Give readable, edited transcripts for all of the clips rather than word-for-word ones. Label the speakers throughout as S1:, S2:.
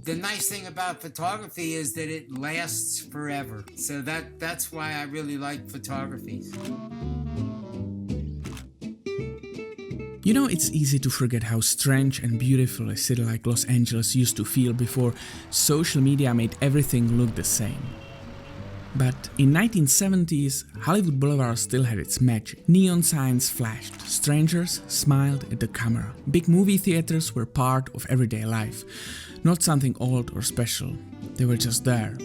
S1: The nice thing about photography is that it lasts forever. So that's why I really like photography.
S2: You know, it's easy to forget how strange and beautiful a city like Los Angeles used to feel before social media made everything look the same. But in 1970s, Hollywood Boulevard still had its magic. Neon signs flashed, strangers smiled at the camera. Big movie theaters were part of everyday life, not something old or special. They were just there.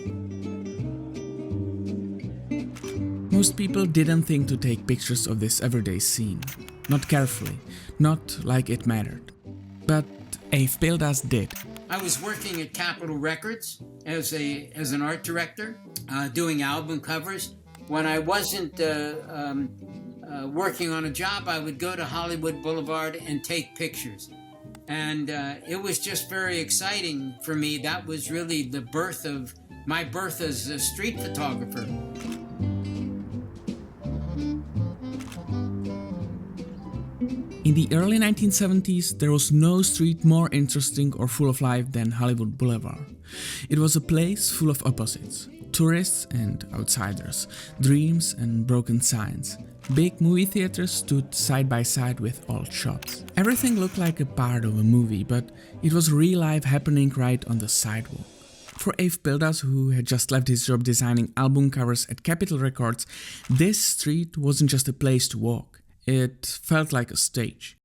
S2: Most people didn't think to take pictures of this everyday scene. Not carefully, not like it mattered. But Ave Pildas did.
S1: I was working at Capitol Records as an art director, doing album covers. When I wasn't working on a job, I would go to Hollywood Boulevard and take pictures. And it was just very exciting for me. That was really my birth as a street photographer.
S2: In the early 1970s, there was no street more interesting or full of life than Hollywood Boulevard. It was a place full of opposites, tourists and outsiders, dreams and broken signs. Big movie theaters stood side by side with old shops. Everything looked like a part of a movie, but it was real life happening right on the sidewalk. For Ave Pildas, who had just left his job designing album covers at Capitol Records, this street wasn't just a place to walk. It felt like a stage.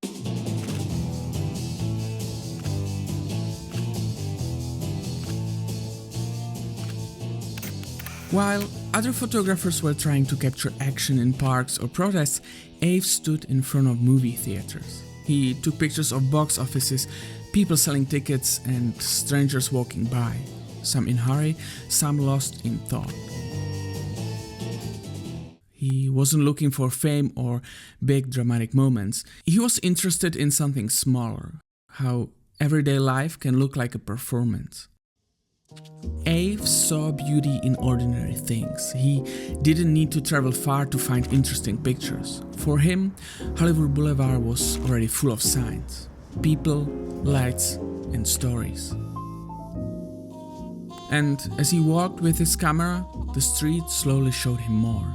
S2: While other photographers were trying to capture action in parks or protests, Ave stood in front of movie theaters. He took pictures of box offices, people selling tickets, and strangers walking by, some in hurry, some lost in thought. He wasn't looking for fame or big dramatic moments. He was interested in something smaller, how everyday life can look like a performance. Ave saw beauty in ordinary things. He didn't need to travel far to find interesting pictures. For him, Hollywood Boulevard was already full of signs, people, lights, and stories. And as he walked with his camera, the street slowly showed him more.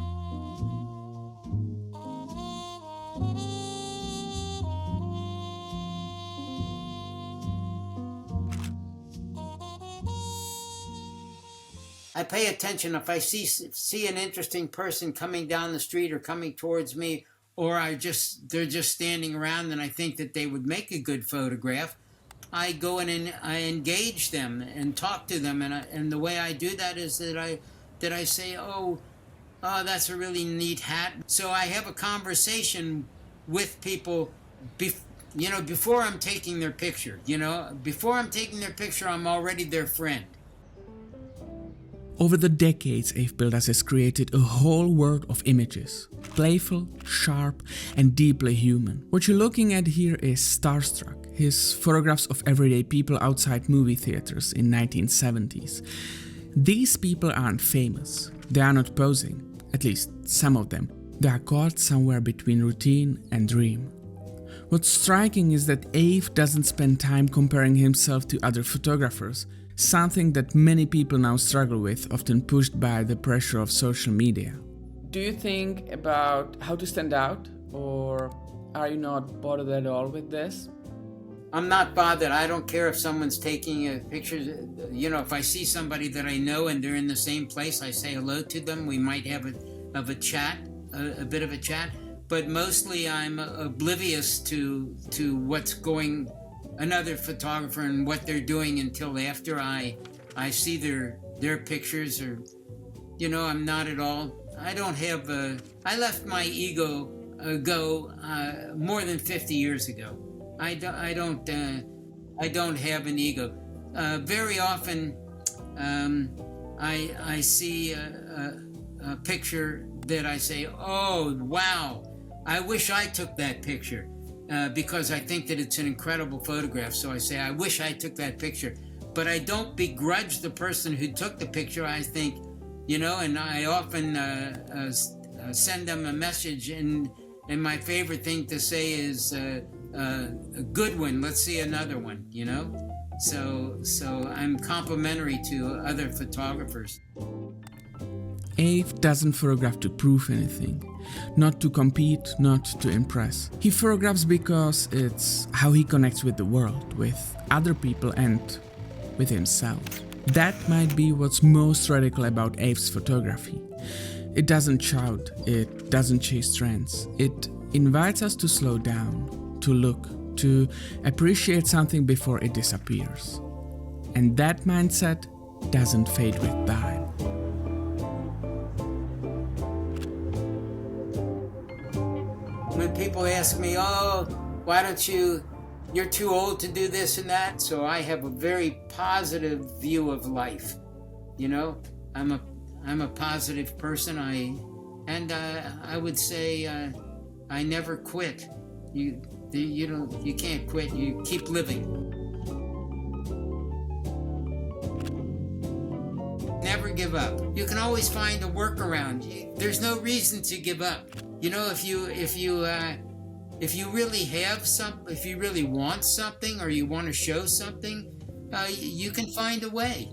S1: I pay attention if I see an interesting person coming down the street or coming towards me, or they're just standing around and I think that they would make a good photograph. I go in and I engage them and talk to them, and the way I do that is that I say, oh, that's a really neat hat. So I have a conversation with people, before I'm taking their picture. Before I'm taking their picture, I'm already their friend.
S2: Over the decades, Ave Pildas has created a whole world of images, playful, sharp, and deeply human. What you're looking at here is Starstruck, his photographs of everyday people outside movie theaters in 1970s. These people aren't famous, they are not posing, at least some of them. They are caught somewhere between routine and dream. What's striking is that Ave doesn't spend time comparing himself to other photographers, something that many people now struggle with, often pushed by the pressure of social media. Do you think about how to stand out, or are you not bothered at all with this?
S1: I'm not bothered. I don't care if someone's taking pictures. If I see somebody that I know and they're in the same place, I say hello to them. We might have a chat, a bit of a chat. But mostly I'm oblivious to what's going another photographer and what they're doing until after I see their pictures, or I'm not at all. I don't have I left my ego go more than 50 years ago. I don't have an ego. Very often I see a picture that I say, oh wow, I wish I took that picture. Because I think that it's an incredible photograph. So I say, I wish I took that picture. But I don't begrudge the person who took the picture. I think, and I often send them a message. And my favorite thing to say is, a good one, let's see another one, you know? So I'm complimentary to other photographers.
S2: Ave doesn't photograph to prove anything, not to compete, not to impress. He photographs because it's how he connects with the world, with other people and with himself. That might be what's most radical about Ave's photography. It doesn't shout, it doesn't chase trends. It invites us to slow down, to look, to appreciate something before it disappears. And that mindset doesn't fade with time.
S1: When people ask me, oh, why don't you're too old to do this and that, so I have a very positive view of life. You know, I'm a positive person. I would say I never quit. You can't quit. You keep living. Never give up. You can always find a workaround. There's no reason to give up. You know, if you really have if you really want something or you want to show something, you can find a way.